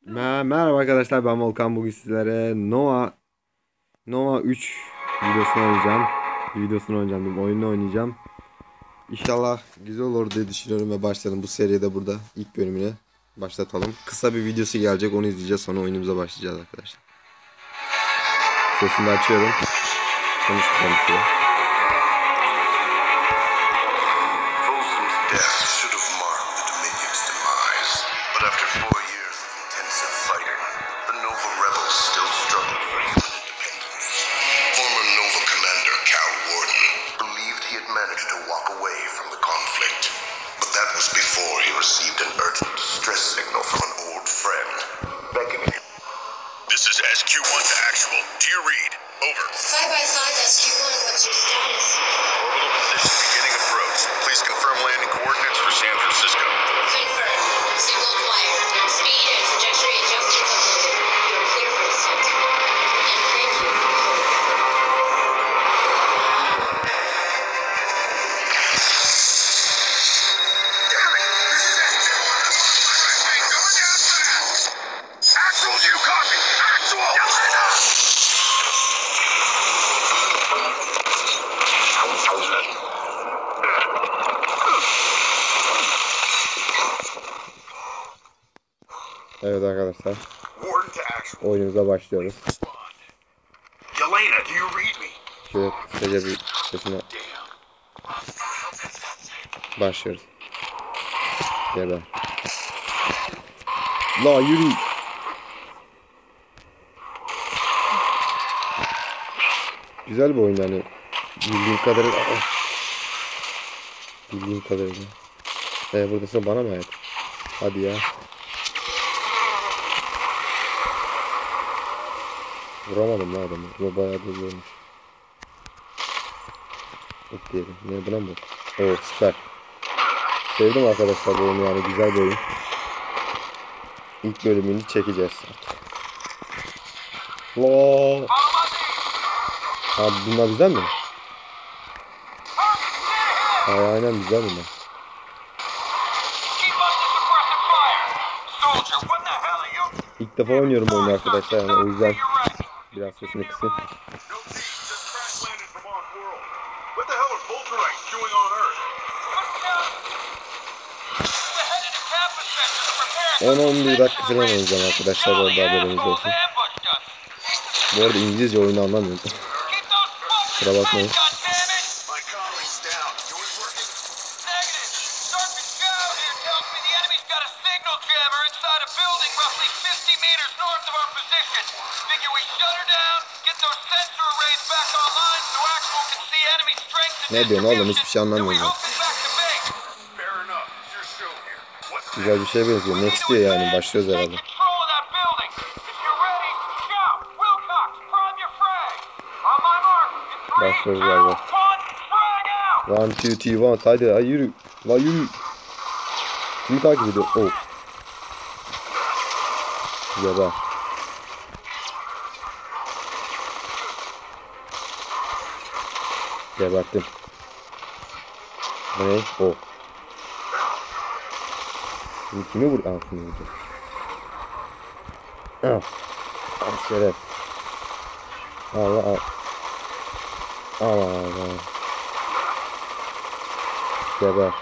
Merhaba arkadaşlar, ben Volkan. Bugün sizlere Nova 3 videosunu oynayacağım. Oyununu oynayacağım. İnşallah güzel olur diye düşünüyorum ve başlayalım bu seride. Burada ilk bölümüne başlatalım. Kısa bir videosu gelecek, onu izleyeceğiz, sonra oyunumuza başlayacağız arkadaşlar. Sesini de açıyorum. Konuşuyor. Before he received an urgent distress signal from an old friend, beckoning him. This is SQ-1 to actual. Do you read? Over. 5x5 SQ-1, what's your status? Orbital position beginning approach. Please confirm landing coordinates for San Francisco. Confirm. Signal acquired. Speed and trajectory adjustments uploaded. You're clear for descent. And thank you for holding. Actual, do you copy? Actual! Yes, I know! Evet arkadaşlar, Warden to actual. oyunumuza başlıyoruz. Yelena, do you read me? Şöyle kısaca bir sesine başlıyoruz. Geber. La yürü. Güzel bir oyun yani. Bildiğim kadarıyla. Buradasın, bana mı ait? Hadi ya. Vuramadım lan adamı. Bu bayağı da zormuş. Diyelim. Ne, buna mı? Oo, süper. Sevdim arkadaşlar bu oyunu, yani güzel bir oyun. İlk bölümünü çekeceğiz. Loo. Abi bunlar bizden mi? Aynen bizden mi? İlk defa oynuyorum oyunu arkadaşlar, yani o yüzden biraz sesini kısayım. What the hell are Volterites doing on Earth? 10-11 dakika falan oynayacağım arkadaşlar, bu arada haberiniz olsun. Bu arada İngilizce oyunu anlamıyorum. Kusura bakmayın. Ne diyorsun oğlum, hiçbir şey anlamıyorum ben. Güzel bir şey benziyor. Next diyor yani, başlıyoruz herhalde. Başlıyoruz galiba. 1, 2, 3, 1. Haydi ay yürü. La yürü. Kimi takip ediyor? Oh. Geber. Geberttim. Ne? Oh. Şimdi kimi vur? Aa, kimi vurdu? Ah. Ah şeref. Allah al. Allah Allah. Geber.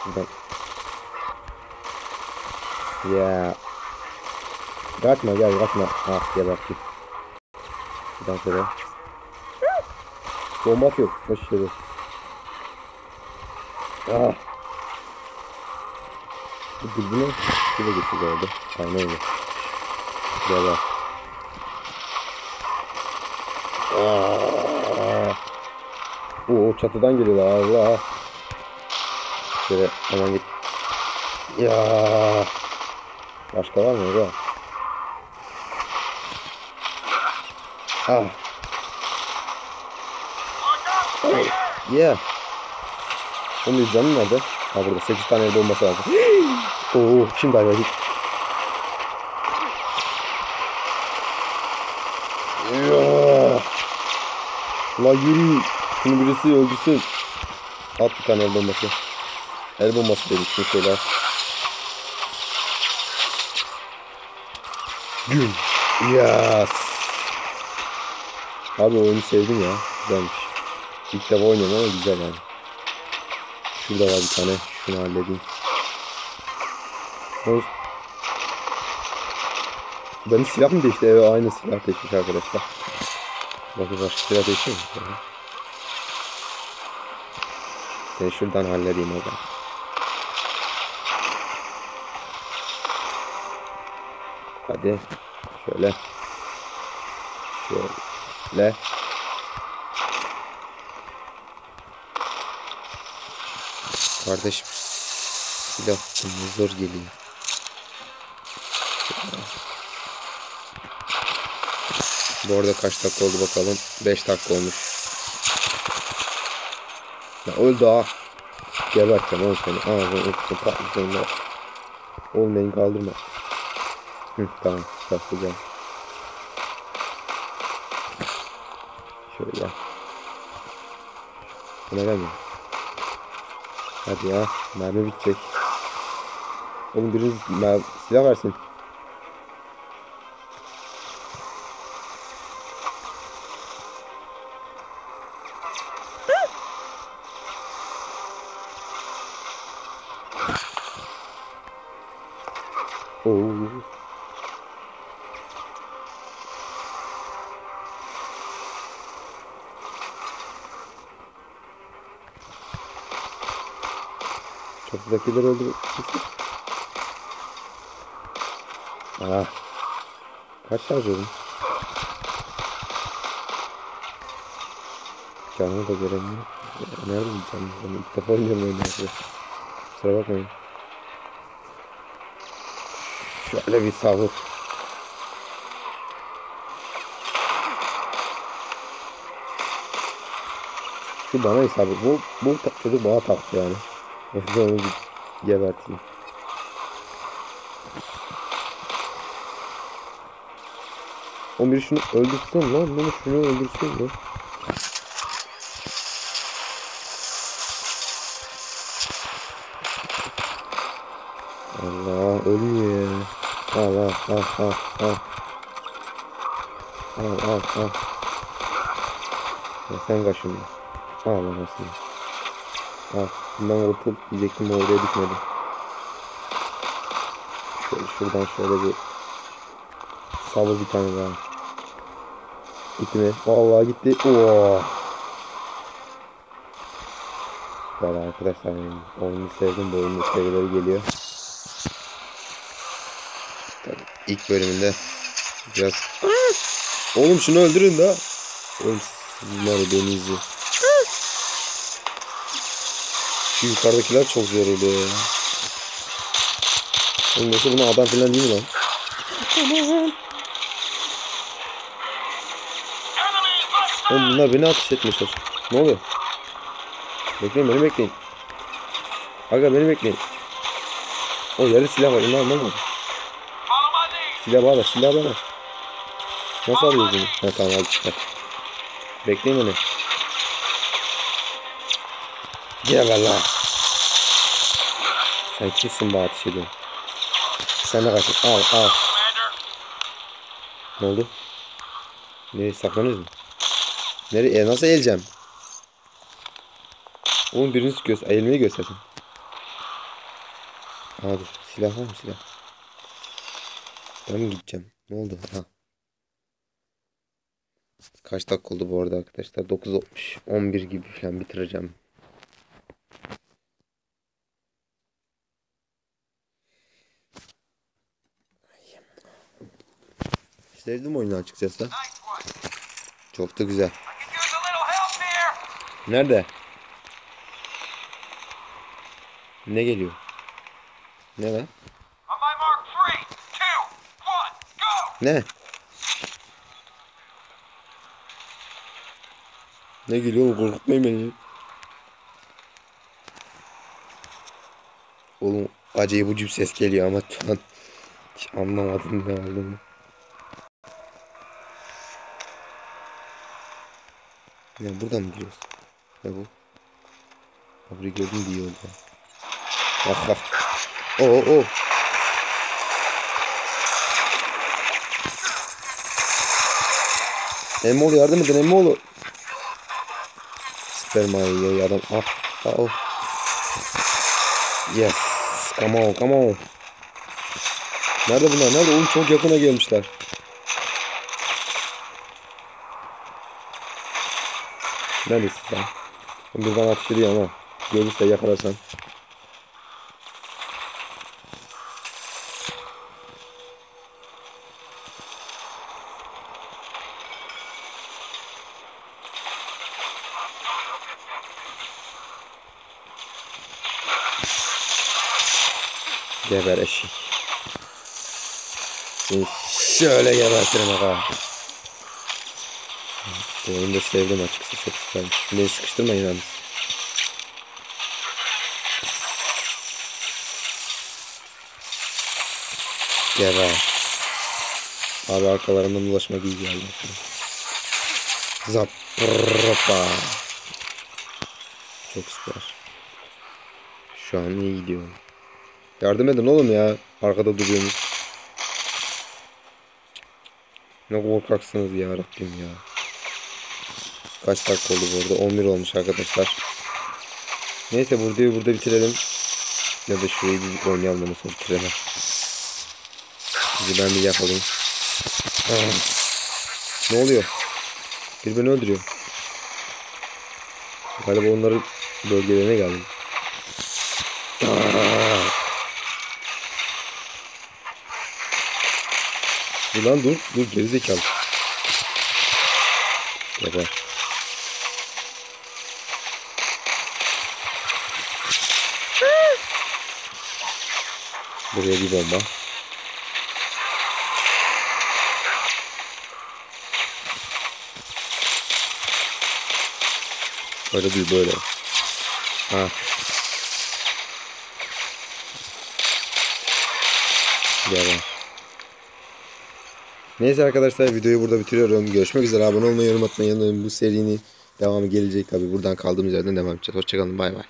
Buradan. Ya. Kaçma, gel kaçma. Ah, geberttim. Buradan şöyle. Bomba atıyor. Boş yere. Ah. Bu dürbünü şöyle geçiyor orada. Aynen öyle. Geber. Oo, çatıdan geliyorlar, Allah. Şöyle hemen git. Ya. Başka var mı orada? Ah. Oh. Yeah. Onun canı nerede? Ha, burada 8 tane elde olması lazım. Oo, şimdi ayva git. La yürü. Şunu birisi öldürsün. At bir tane el bombası. El bombası dedik. Şunu şöyle. Güm. Yes. Abi oyunu sevdim ya. Güzelmiş. İlk defa oynuyorum ama güzel yani. Şurada var bir tane. Şunu halledeyim. Benim silah mı değişti? Evet, aynı silah değişmiş arkadaşlar. Bakın başka silah değişti mi? Seni şuradan halledeyim o zaman. Hadi. Şöyle. Şöyle. Kardeşim silah zor geliyor. Bu arada kaç dakika oldu bakalım. 5 dakika olmuş. Ya öldü ha. Geberteceğim oğlum seni. Ağzını öptüm patlıcanla. Olmayın kaldırma. Hı, tamam. Patlıcan. Şöyle. Buna gelmiyor. Hadi ya. Mermi bitecek. Oğlum biriniz silah versin. Oo. Çatıdakiler oldu. Ah. Kaç şarj oldu? Canımı da göremiyorum. Nerede bu canım? Ben ilk defa oynuyorum oyunu. Kusura bakmayın. Şöyle bir sahur. Şu bana hesabı. Bu çocuk bana taktı yani. O yüzden onu bir geberteyim. O biri şunu öldürsün lan. Bunu şunu öldürsün lan. Allah ölmüyor ya. Al al al al al. Al al al. Ya sen kaşındın. Al anasını. Al. Bundan kurtul diyecektim oraya düşmedi. Şöyle şuradan şöyle bir savur bir tane daha. Gitti mi? Vallahi gitti. Oo. Süper arkadaşlar. Oyunu sevdim. Bu oyunun seviyeleri geliyor. Tabii ilk bölümünde biraz... Oğlum şunu öldürün da. Oğlum bunlar beni izliyor. Şu yukarıdakiler çok zor oluyor ya. Oğlum yoksa buna adam falan değil mi lan? Oğlum bunlar beni ateş etmişler. Ne oluyor? Bekleyin beni bekleyin. Aga beni bekleyin. O yerde silah var. Onu anlamadım. Silah bana, silah bana. Nasıl alıyoruz bunu? Ha tamam hadi çıkar. Bekleyin beni. Geber lan. Sen kimsin bana ateş ediyorsun? Sen de kaçın. Al al. Ne oldu? Nereye saklanıyoruz mu? Nereye? Nasıl eğileceğim? Oğlum biriniz eğilmeyi göstersin. Aa dur. Silah var mı silah? Ben mi gideceğim? Ne oldu? Ha. Kaç dakika oldu bu arada arkadaşlar? 9 olmuş. 11 gibi falan bitireceğim. Sevdim oyunu açıkçası. Çok da güzel. Nerede? Ne geliyor? Ne lan? Ne? Ne geliyor oğlum, korkutmayın beni. Oğlum acayip ucu bir ses geliyor ama şu an hiç anlamadım ne olduğunu. Ya buradan mı giriyoruz? Ne bu? Burayı gördüm diye oldu. Bak bak. Oo. Emmoğlu yardım edin Emmoğlu. Spermayı adam. Ah. Oh. Yes. Come on, come on. Nerede bunlar? Nerede? Oğlum çok yakına gelmişler. Neredesin sen? Buradan ateş ediyor ama. Görürse yakalarsan. Geber eşek. Seni şöyle gebertirim aga. Bu oyunu da sevdim açıkçası. Çok süpermiş. Beni sıkıştırmayın yalnız. Geber. Abi arkalarından ulaşmak iyi geldi. Zaprapa. Çok süper. Şu an iyi gidiyor. Yardım edin oğlum ya. Arkada duruyorsunuz. Ne korkaksınız ya Rabbim ya. Kaç dakika oldu bu arada? 11 olmuş arkadaşlar. Neyse burada bitirelim. Ya da şurayı bir oynayalım onu sonra bitirelim. Bizi ben bir yapalım. Ne oluyor? Bir beni öldürüyor. Galiba onların bölgelerine geldim. Dur lan dur gerizekalı. Yapar. Buraya bir bomba. Öyle değil böyle. Ha. Devam. Neyse arkadaşlar videoyu burada bitiriyorum. Görüşmek üzere. Abone olmayı, yorum atmayı unutmayın. Bu serinin devamı gelecek tabi. Buradan kaldığımız yerden devam edeceğiz. Hoşçakalın. Bay bay.